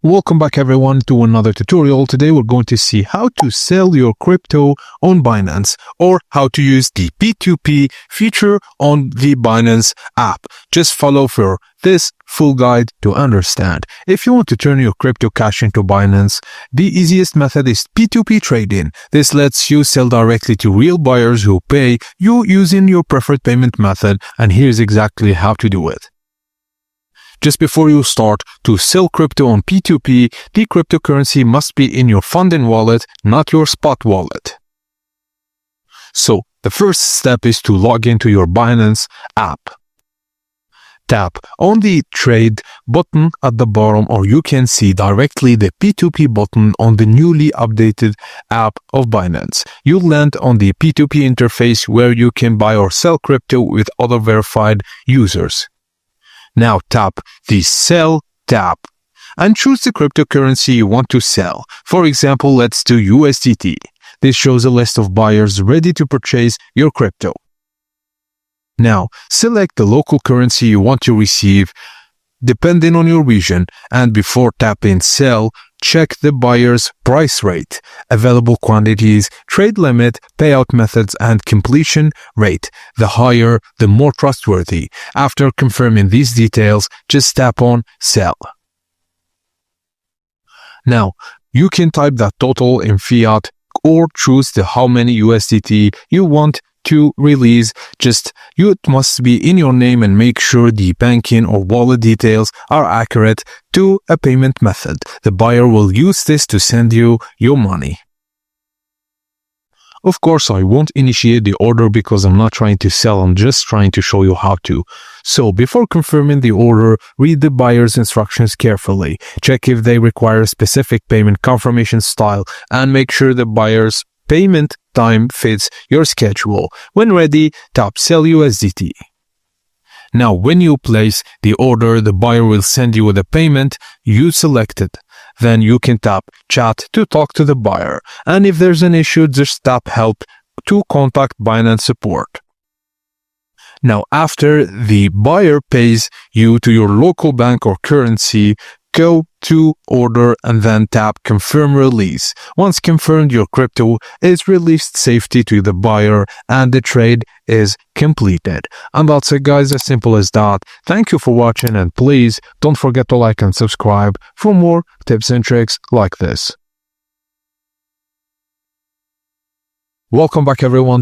Welcome back everyone to another tutorial. Today we're going to see how to sell your crypto on Binance or how to use the P2P feature on the Binance app. Just follow for this full guide to understand. If you want to turn your crypto cash into Binance, the easiest method is P2P trading. This lets you sell directly to real buyers who pay you using your preferred payment method, and here's exactly how to do it. Just before you start to sell crypto on P2P, the cryptocurrency must be in your funding wallet, not your spot wallet. So, the first step is to log into your Binance app. Tap on the Trade button at the bottom, or you can see directly the P2P button on the newly updated app of Binance. You'll land on the P2P interface where you can buy or sell crypto with other verified users. Now tap the Sell tab and choose the cryptocurrency you want to sell. For example, let's do USDT. This shows a list of buyers ready to purchase your crypto. Now, select the local currency you want to receive depending on your region, and before tapping Sell, check the buyer's price rate, available quantities, trade limit, payout methods, and completion rate. The higher, the more trustworthy. After confirming these details, just tap on Sell. Now, you can type that total in fiat or choose the how many USDT you want to release. It must be in your name, and make sure the banking or wallet details are accurate to a payment method. The buyer will use this to send you your money. Of course, I won't initiate the order because I'm not trying to sell, I'm just trying to show you how to. So before confirming the order, read the buyer's instructions carefully. Check if they require a specific payment confirmation style, and make sure the buyer's payment time fits your schedule. When ready, tap Sell USDT. Now, when you place the order, the buyer will send you the payment you selected. Then you can tap Chat to talk to the buyer. And if there's an issue, just tap Help to contact Binance support. Now, after the buyer pays you to your local bank or currency, go to Order and then tap Confirm Release. Once confirmed, your crypto is released safely to the buyer and the trade is completed. And that's it, guys, as simple as that. Thank you for watching, and please don't forget to like and subscribe for more tips and tricks like this. Welcome back everyone